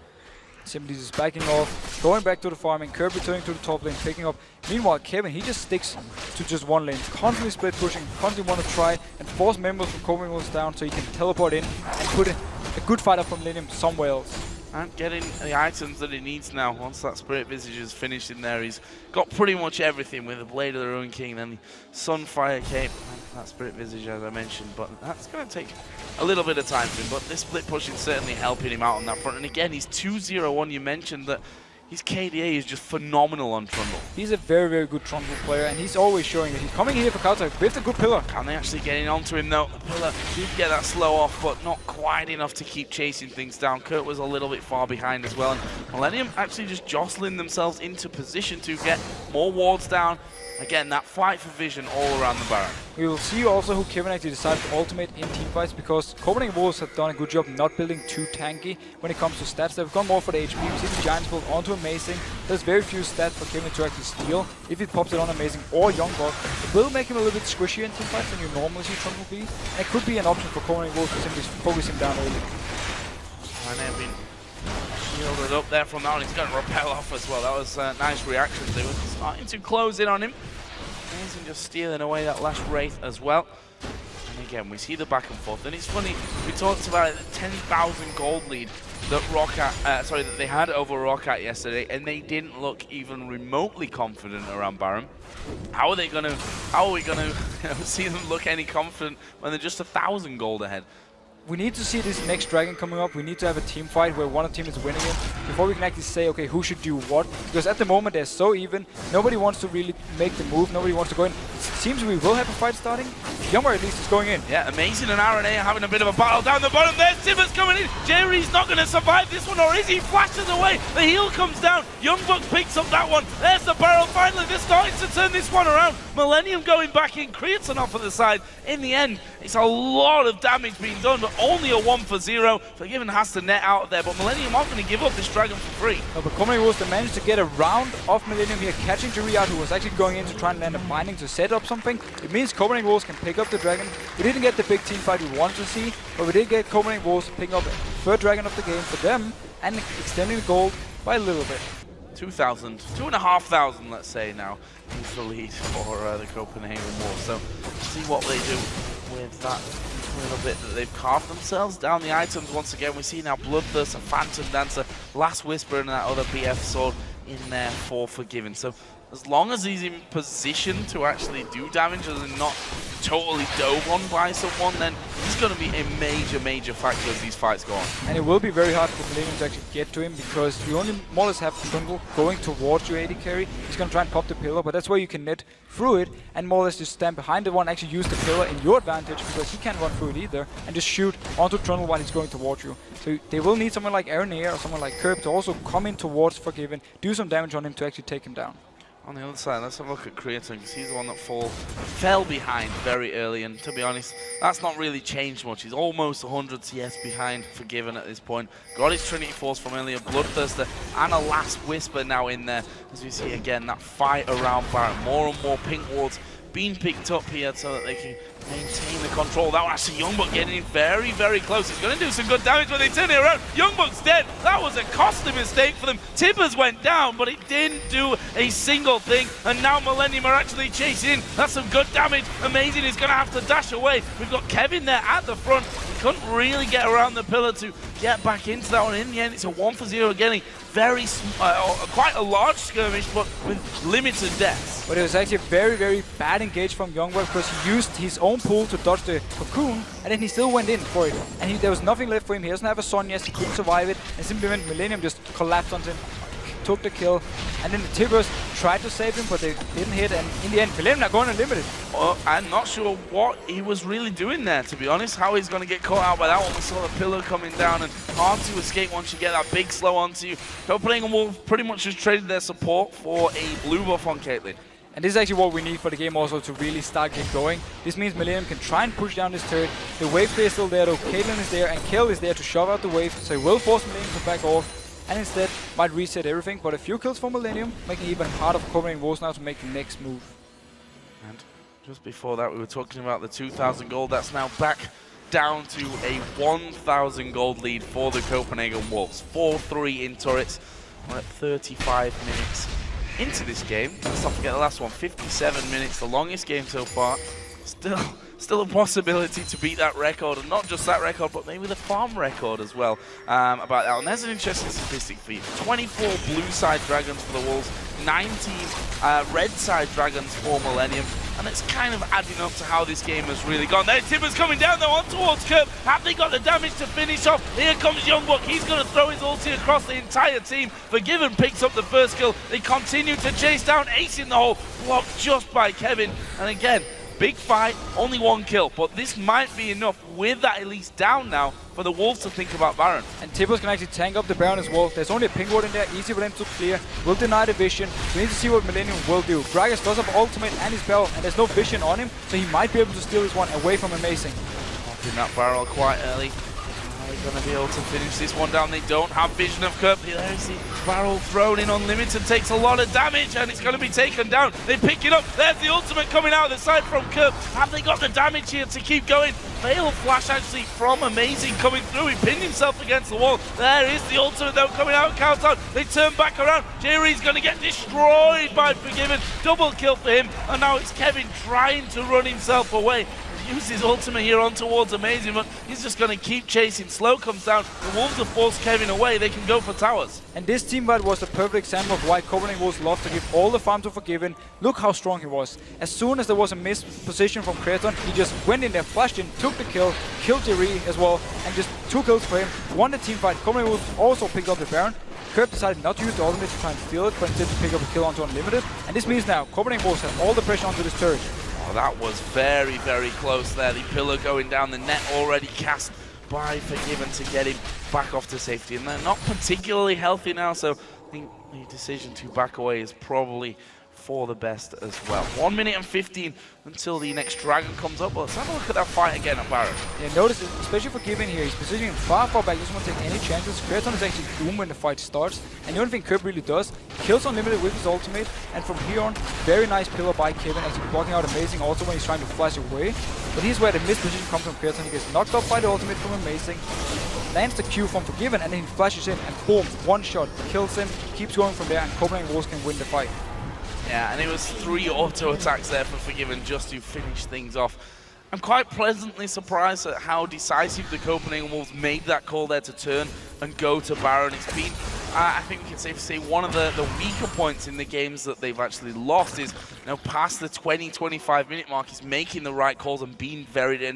Simply just backing off, going back to the farming, Kerp returning to the top lane, picking up. Meanwhile, Kevin, he just sticks to just one lane, constantly split pushing, constantly want to try and force members from Copenhagen Wolves down so he can teleport in and put a good fight up from Millenium somewhere else. And getting the items that he needs now. Once that Spirit Visage is finished in there, he's got pretty much everything with the Blade of the Ruined King, then the Sunfire Cape, and that Spirit Visage as I mentioned, but that's going to take a little bit of time for him, but this split push is certainly helping him out on that front. And again, he's 2-0-1. You mentioned that his KDA is just phenomenal on Trundle. He's a very, very good Trundle player, and he's always showing it. He's coming here for cowTard with a good pillar. Can they actually get in onto him though? The pillar did get that slow off, but not quite enough to keep chasing things down. Kurt was a little bit far behind as well, and Millenium actually just jostling themselves into position to get more wards down. Again, that fight for vision all around the Baron. We will see also who Kevin actually decided to ultimate in teamfights, because Copenhagen Wolves have done a good job not building too tanky when it comes to stats. They've gone more for the HP. We see the Giants build onto Amazing. There's very few stats for Kevin to actually steal. If he pops it on Amazing or YoungBuck, it will make him a little bit squishier in teamfights than you normally see Trundle be. And it could be an option for Copenhagen Wolves to simply focus him down early. And they've been shielded up there from that one. He's going to repel off as well. That was nice reactions. They were starting to close in on him. Amazing just stealing away that last Wraith as well. And again, we see the back and forth. And it's funny, we talked about the 10,000 gold lead that that they had over Roccat yesterday, and they didn't look even remotely confident around Baron. How are we gonna see them look any confident when they're just 1,000 gold ahead? We need to see this next dragon coming up. We need to have a team fight where one of the team is winning it before we can actually say, okay, who should do what. Because at the moment they're so even. Nobody wants to really make the move. Nobody wants to go in. It seems we will have a fight starting. YoungBuck at least is going in. Yeah, Amazing and Araneae having a bit of a battle down the bottom there. Simmer's coming in. Jree's not going to survive this one, or is he? Flashes away. The heal comes down. YoungBuck picks up that one. There's the barrel. Finally, they're starting to turn this one around. Millenium going back in. Creaton off at the side. In the end, it's a lot of damage being done, but only a 1 for 0. Forgiven has to net out of there, but Millenium aren't going to give up this dragon for free. No, but Copenhagen Wolves managed to get a round of Millenium here, catching Jree out, who was actually going in to try and land a binding to set up something. It means Copenhagen Wolves can pick up the dragon. We didn't get the big team fight we wanted to see, but we did get Copenhagen Wolves picking up the third dragon of the game for them and extending the gold by a little bit. 2,000, 2,500, let's say now, is the lead for the Copenhagen Wolves. So see what they do with that little bit that they've carved themselves down the items. Once again, we see now Bloodthirst, a Phantom Dancer, Last Whisper, and that other BF sword in there for Forgiven. So as long as he's in position to actually do damage and not totally dove on by someone, then he's going to be a major factor as these fights go on. And it will be very hard for Millenium to actually get to him, because you only more or less have Trundle going towards your AD carry. He's going to try and pop the pillar, but that's where you can net through it and more or less just stand behind the one, actually use the pillar in your advantage, because he can't run through it either, and just shoot onto Trundle while he's going towards you. So they will need someone like Araneae or someone like Kerp to also come in towards Forgiven, do some damage on him to actually take him down. On the other side, let's have a look at Creaton, because he's the one that fell behind very early, and to be honest, that's not really changed much. He's almost 100 CS behind Forgiven at this point. Got his Trinity Force from earlier, Bloodthirster, and a Last Whisper now in there, as we see again that fight around Baron. More and more pink wards being picked up here so that they can maintain the control. That was actually YoungBuck getting in very close. He's going to do some good damage when they turn it around. YoungBuck's dead. That was a costly mistake for them. Tibbers went down, but it didn't do a single thing. And now Millenium are actually chasing in. That's some good damage. Amazing. He's going to have to dash away. We've got Kevin there at the front. He couldn't really get around the pillar to get back into that one. In the end, it's a 1-for-0 getting quite a large skirmish, but with limited deaths. But it was actually a very bad engage from YoungBuck, because he used his own pull to dodge the cocoon, and then he still went in for it. And there was nothing left for him. He doesn't have a Son yet, he couldn't survive it, and simply went Millenium just collapsed on him, took the kill, and then the Tibbers tried to save him, but they didn't hit, and in the end, Millenium are going unlimited. Well, I'm not sure what he was really doing there, to be honest. How he's going to get caught out by that one. We saw the pillar coming down, and hard to escape once you get that big slow onto you. Copenhagen Wolves pretty much just traded their support for a blue buff on Caitlyn. And this is actually what we need for the game also to really start get going. This means Millenium can try and push down this turret. The wave play is still there though. Caitlyn is there and Kayle is there to shove out the wave. So he will force Millenium to back off. And instead might reset everything. But a few kills for Millenium, making it even harder for Copenhagen Wolves now to make the next move. And just before that we were talking about the 2,000 gold. That's now back down to a 1,000 gold lead for the Copenhagen Wolves. 4-3 in turrets. We're at 35 minutes into this game. Let's not forget the last one, 57 minutes, the longest game so far. Still a possibility to beat that record, and not just that record, but maybe the farm record as well about that. And there's an interesting statistic for you. 24 blue side dragons for the Wolves, 19 red side dragons for Millenium, and it's kind of adding up to how this game has really gone. There, Tibbers coming down though on towards Kerp. Have they got the damage to finish off? Here comes YoungBuck. He's going to throw his ulti across the entire team. Forgiven picks up the first kill. They continue to chase down, ace in the hole, blocked just by Kevin. And again, big fight, only one kill, but this might be enough with that Elise down now for the Wolves to think about Baron. And Tibbers can actually tank up the Baron as well. There's only a ping ward in there, easy for them to clear. Will deny the vision. We need to see what Millenium will do. Gragas does have ultimate and his bell, and there's no vision on him, so he might be able to steal this one away from Amazing. Popping that barrel quite early. Are they going to be able to finish this one down? They don't have vision of Kerp. There's the barrel thrown in unlimited, takes a lot of damage, and it's going to be taken down. They pick it up. There's the ultimate coming out of the side from Kerp. Have they got the damage here to keep going? Fail flash actually from Amazing coming through. He pinned himself against the wall. There is the ultimate though coming out of cowTard. They turn back around. Jree's going to get destroyed by Forgiven. Double kill for him, and now it's Kevin trying to run himself away. Use his ultimate here on towards Amazing, but he's just going to keep chasing. Slow comes down. The Wolves have forced Kevin away. They can go for towers. And this team fight was the perfect example of why Copenhagen Wolves love to give all the farm to Forgiven. Look how strong he was. As soon as there was a missed position from Creaton, he just went in there, flashed in, took the kill, killed Jree as well, and just 2 kills for him. Won the team fight. Copenhagen Wolves also picked up the Baron. Kerp decided not to use the ultimate to try and steal it, but instead to pick up a kill onto Unlimited. And this means now Copenhagen Wolves have all the pressure onto this turret. Oh, that was very close there. The pillar going down, the net already cast by Forgiven to get him back off to safety. And they're not particularly healthy now, so I think the decision to back away is probably for the best as well. 1 minute and 15 until the next dragon comes up. Well, let's have a look at that fight again at Baron. Yeah, notice, especially for Forgiven here, he's positioning far back, doesn't want to take any chances. Creaton is actually doomed when the fight starts. And the only thing Kerp really does, kills Unlimited with his ultimate, and from here on, very nice pillar by Kevin, actually blocking out Amazing also when he's trying to flash away. But here's where the missed position comes from Creaton. He gets knocked off by the ultimate from Amazing, lands the Q from Forgiven, and then he flashes in, and boom, one shot, kills him, keeps going from there, and Copenhagen Wolves can win the fight. Yeah, and it was 3 auto attacks there for Forgiven just to finish things off. I'm quite pleasantly surprised at how decisive the Copenhagen Wolves made that call there to turn and go to Baron. It's been I think we can safely say one of the weaker points in the games that they've actually lost is, past the 20-25 minute mark, is making the right calls and being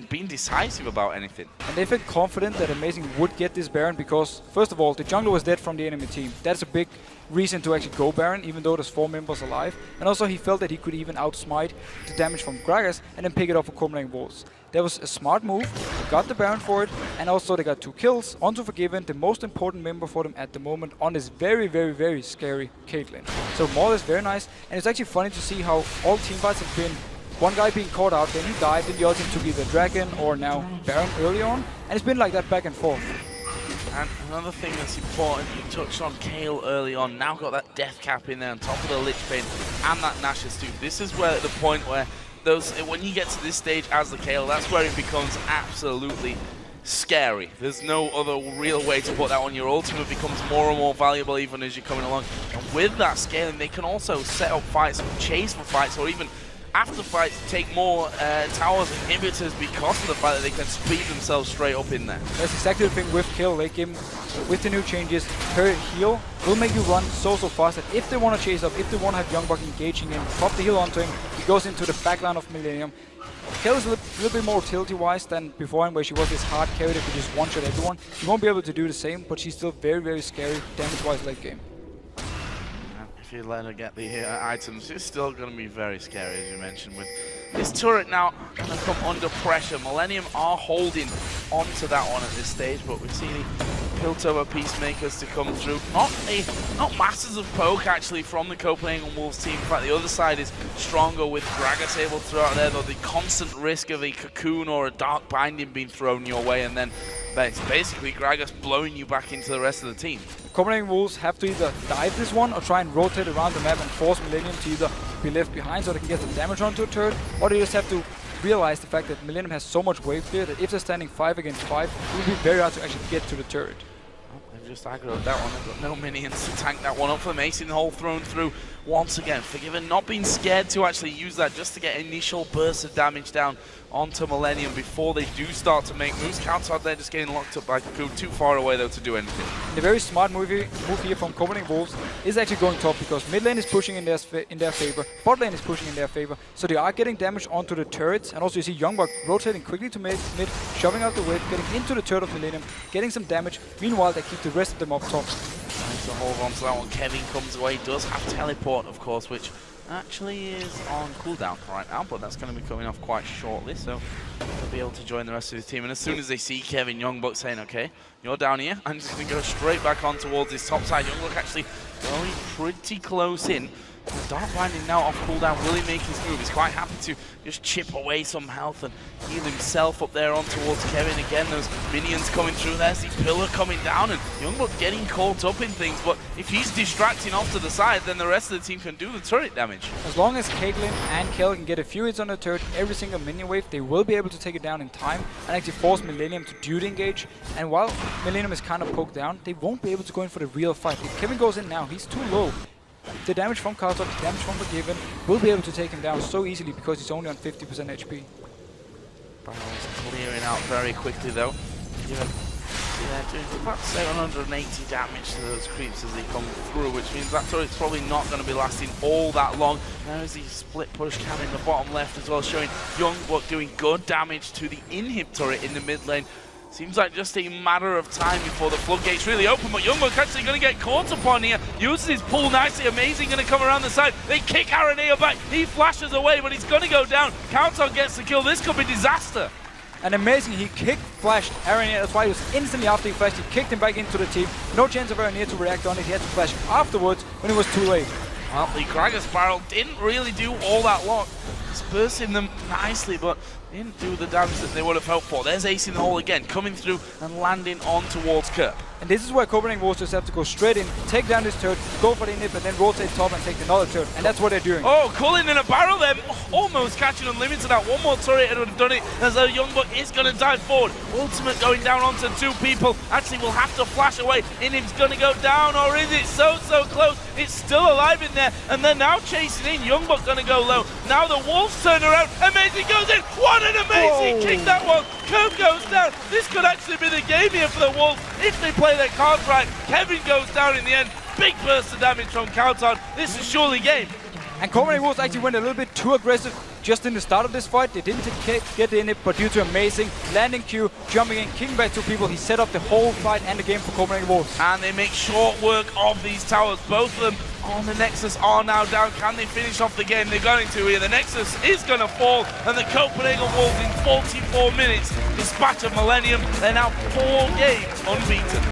being decisive about anything. And they felt confident that Amazing would get this Baron because, first of all, the jungler was dead from the enemy team. That's a big reason to actually go Baron, even though there's 4 members alive. And also he felt that he could even outsmite the damage from Gragas and then pick it up for Copenhagen Wolves. That was a smart move, they got the Baron for it, and also they got 2 kills onto Forgiven, the most important member for them at the moment, on this very, very, very scary Caitlyn. So more or less very nice, and it's actually funny to see how all teamfights have been one guy being caught out, then he died, then the other team took either Dragon or now Baron early on, and it's been like that back and forth. And another thing that's important, you touched on Kayle early on, now got that death cap in there on top of the Lich Bane and that Nash's too. This is where the point where when you get to this stage as the Kayle, that's where it becomes absolutely scary. There's no other real way to put that on. Your ultimate becomes more and more valuable even as you're coming along. And with that scaling, they can also set up fights, chase for fights, or even after fights take more towers and inhibitors because of the fact that they can speed themselves straight up in there. That's exactly the thing with Kayle. They give with the new changes, her heal will make you run so fast that if they want to chase up, if they want to have YoungBuck engaging him, pop the heal onto him, he goes into the backline of Millenium. Kayle is a little bit more utility-wise than beforehand, where she was this hard carry that could just one-shot everyone. She won't be able to do the same, but she's still very, very scary damage-wise late game. If you let her get the items, it's still going to be very scary, as you mentioned, with this turret now going to come under pressure. Millenium are holding onto that one at this stage, but we've seen the Piltover Peacemakers to come through. Not masses of poke, actually, from the Copenhagen Wolves team. In fact, the other side is stronger with Gragas able to throw out there, though the constant risk of a cocoon or a dark binding being thrown your way, and then it's basically Gragas blowing you back into the rest of the team. Copenhagen Wolves have to either dive this one or try and rotate around the map and force Millenium to either be left behind so they can get some damage onto a turret, or they just have to realize the fact that Millenium has so much wave clear that if they're standing 5 against 5, it will be very hard to actually get to the turret. They've just aggroed that one. They've got no minions to tank that one up for them. Acing the hole thrown through once again. Forgiven not being scared to actually use that just to get initial bursts of damage down onto Millenium before they do start to make moves. cowTard there just getting locked up by Cocoon, too far away though to do anything. The very smart move here from Copenhagen Wolves is actually going top because mid lane is pushing in their favor, bot lane is pushing in their favor, so they are getting damage onto the turrets, and also you see YoungBuck rotating quickly to mid, shoving out the wave, getting into the turret of Millenium, getting some damage. Meanwhile, they keep the rest of them up top. Nice to hold on to that one. Kevin comes away, does have teleport, of course, which actually is on cooldown right now, but that's going to be coming off quite shortly, so they'll be able to join the rest of his team. And as soon as they see Kevin, YoungBuck saying, okay, you're down here, I'm just going to go straight back on towards this top side. YoungBuck actually going pretty close in. Dark Binding now off cooldown. Will he make his move? He's quite happy to just chip away some health and heal himself up there on towards Kevin. Again, those minions coming through. There's the pillar coming down, and YoungBuck getting caught up in things. But if he's distracting off to the side, then the rest of the team can do the turret damage. As long as Caitlyn and Kayle can get a few hits on the turret every single minion wave, they will be able to take it down in time and actually force Millenium to duty engage. And while Millenium is kind of poked down, they won't be able to go in for the real fight. If Kevin goes in now, he's too low. The damage from cowTard, the damage from Forgiven will be able to take him down so easily because he's only on 50% HP. Barrel's clearing out very quickly though. Yeah, doing about 780 damage to those creeps as they come through, which means that turret's probably not going to be lasting all that long. There's the split push cam in the bottom left as well, showing YoungBuck doing good damage to the inhib turret in the mid lane. Seems like just a matter of time before the floodgates really open, but YoungBuck actually going to get caught upon here. Uses his pull nicely. Amazing going to come around the side. They kick Araneae back. He flashes away, but he's going to go down. cowTard gets the kill. This could be disaster. And amazing, he flashed Araneae. That's why he was instantly after he flashed. He kicked him back into the team. No chance of Araneae to react on it. He had to flash afterwards when it was too late. Well, the Gragas barrel didn't really do all that long. Dispersing them nicely, but didn't do the damage that they would have hoped for. There's Ace in the hole again, coming through and landing on towards Kerp. And this is where Copenhagen Wolves just have to go straight in, take down this turret, go for the inhib, and then rotate top and take another turret. And that's what they're doing. Oh, Cullen in a barrel there, almost catching Unlimited out. One more turret would have done it, as though YoungBuck is going to dive forward. Ultimate going down onto 2 people. Actually, will have to flash away. Inhib's going to go down, or is it so close? It's still alive in there, and they're now chasing in. YoungBuck going to go low. Now the the Wolves turn around. Amazing goes in. What an amazing kick that was. Kerp goes down. This could actually be the game here for the Wolves if they play their cards right. Kevin goes down in the end. Big burst of damage from cowTard. This is surely game. And Copenhagen Wolves actually went a little bit too aggressive just in the start of this fight. They didn't get in it, but due to amazing landing Q, jumping in, kicking back two people, he set up the whole fight and the game for Copenhagen Wolves. And they make short work of these towers. Both of them on the Nexus are now down. Can they finish off the game? They're going to here. The Nexus is going to fall, and the Copenhagen Wolves in 44 minutes dispatch of Millenium. They're now 4 games unbeaten.